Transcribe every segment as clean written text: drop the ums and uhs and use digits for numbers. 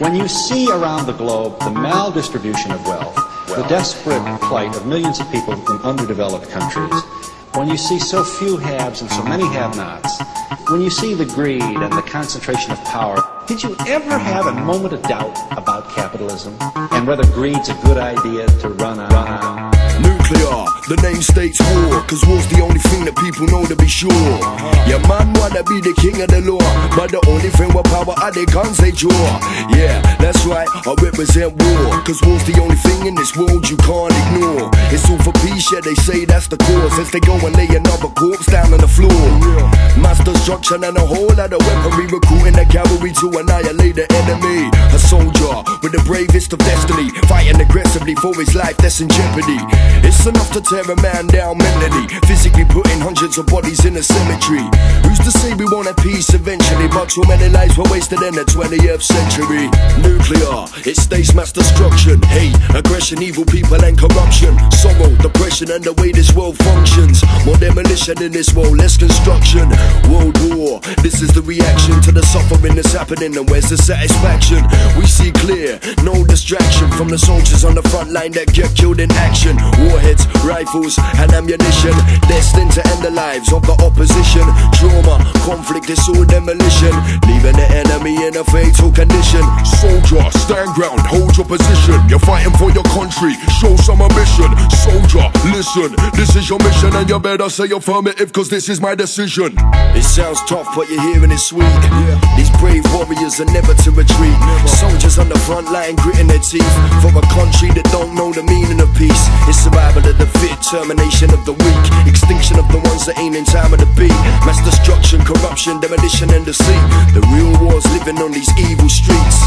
When you see around the globe the maldistribution of wealth, the desperate plight of millions of people in underdeveloped countries, when you see so few haves and so many have-nots, when you see the greed and the concentration of power, did you ever have a moment of doubt about capitalism and whether greed's a good idea to run on? Nuclear, the name states war, cause war's the only thing that people know to be sure. Yeah, man wanna be the king of the law, but the only thing with power are they can't say draw. Yeah, that's right, I represent war, cause war's the only thing in this world you can't ignore. It's all for peace, yeah, they say that's the cause, as they go and lay another corpse down on the floor. Mass destruction and a whole lot of weaponry, recruiting the cavalry to annihilate the enemy. A soldier with the bravest of destiny, fighting aggressively for his life that's in jeopardy. It's enough to tear a man down mentally, physically putting hundreds of bodies in a cemetery. Who's to say we won't have peace eventually, but too many lives were wasted in the 20th century. Nuclear, it states mass destruction, hate, aggression, evil people and corruption, sorrow, depression and the way this world functions. More demolition in this world, less construction. World war, this is the reaction to the suffering that's happening, and where's the satisfaction? We see clear, no distraction from the soldiers on the front line that get killed in action. Warheads, rifles and ammunition, destined to end the lives of the opposition. Trauma, conflict, it's all demolition, leaving the enemy in a fatal condition. Soldier, stand ground, hold your position. You're fighting for your country, show some ambition. Soldier, listen, this is your mission, and you better say affirmative, cause this is my decision. It sounds tough, but you're hearing it sweet. These brave warriors are never to retreat. Soldiers on the front line gritting their teeth for a country that don't know the meaning of peace. It's survival of the fit, termination of the weak, extinction of the ones that ain't in time of the beat. Mass destruction, corruption, demolition and deceit. The real war's living on these evil streets.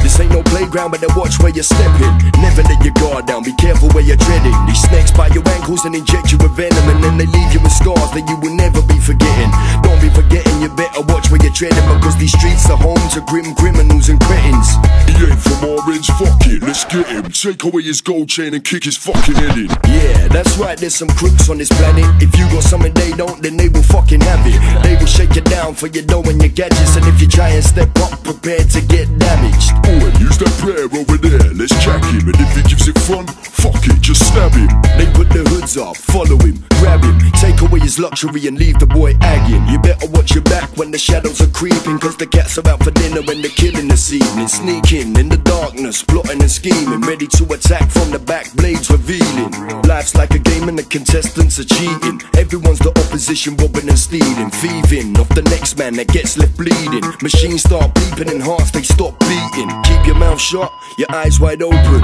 This ain't no playground, but they watch where you're stepping. Never let your guard down, be careful where you're treading. These snakes bite your ankles and inject you with venom, and then they leave you with scars that you will never be forgetting. Don't be forgetting, you better watch where you're treading, because these streets are home to grim criminals and cretins. He ain't from Orange, fuck it, let's get him. Take away his gold chain and kick his fucking head in. Yeah, that's right, there's some crooks on this planet. If you got something they don't, then they will fucking have it. They will shake you down for your dough and your gadgets, and if you try and step up, prepare to get damaged. Oh, and use that prayer over there, let's check him. And if he gives it fun, fuck it, just stab him. They put their hoods up, follow him, grab him, take away his luxury and leave the boy agging. You better watch your back when the shadows are creeping, cause the cats are out for dinner and they're killing this evening. Sneaking in the darkness, plotting and scheming, ready to attack from the back, blades revealing. Life's like a game and the contestants are cheating. Everyone's the opposition, robbing and stealing, thieving off the next man that gets left bleeding. Machines start beeping and hearts they stop beating. Keep your mouth shut, your eyes wide open,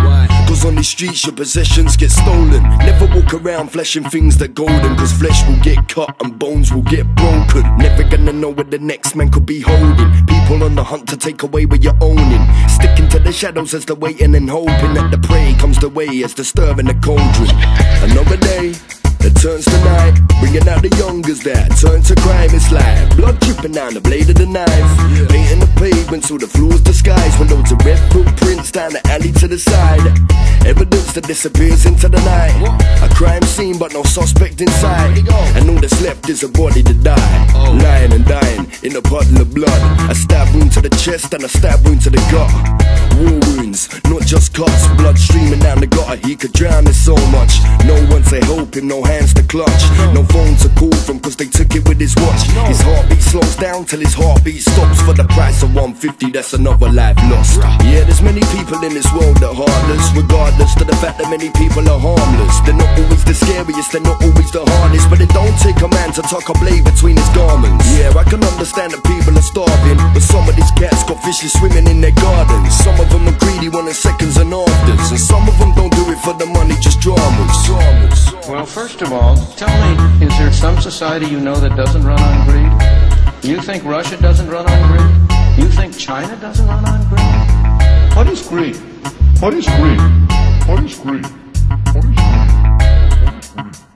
cause on these streets your possessions get stolen. Never walk around flashing things that golden, cause flesh will get cut and bones will get broken. Never gonna know what the next man could be holding. People on the hunt to take away what you're owning, sticking to the shadows as they're waiting and hoping that the prey comes the way as they're stirring the cauldron. Another day that turns to night, bringing out the youngers that turn to crime. It's like blood dripping down the blade of the knife, painting the pavement so the floor's disguised with loads of red footprints down the alley to the side. Evidence that disappears into the night. A crime scene but no suspect inside, and all that's left is a body to die, lying and dying in a puddle of blood. A stab wound to the chest and a stab wound to the gut. War wounds, not just cuts, blood streaming down the gutter. He could drown in so much, no one to help him, no hands to clutch, no phone to call from cause they took it with his watch. His heartbeat slows down till his heartbeat stops for the price of 150, that's another life lost. Yeah, there's many people in this world that are heartless, regardless to the fact that many people are harmless. They're not always the scariest, they're not always the hardest, but it don't take a man to tuck a blade between his garments. Yeah, I can understand that people are starving, but some of these cats got fishes swimming in their gardens. Some of them are greedy, wanting seconds and afters, and some of them don't do it for the money, just dramas. Well, first of all, tell me, is there some society you know that doesn't run on greed? You think Russia doesn't run on greed? You think China doesn't run on greed? What is greed? What is greed? What is greed? What is greed? What is greed?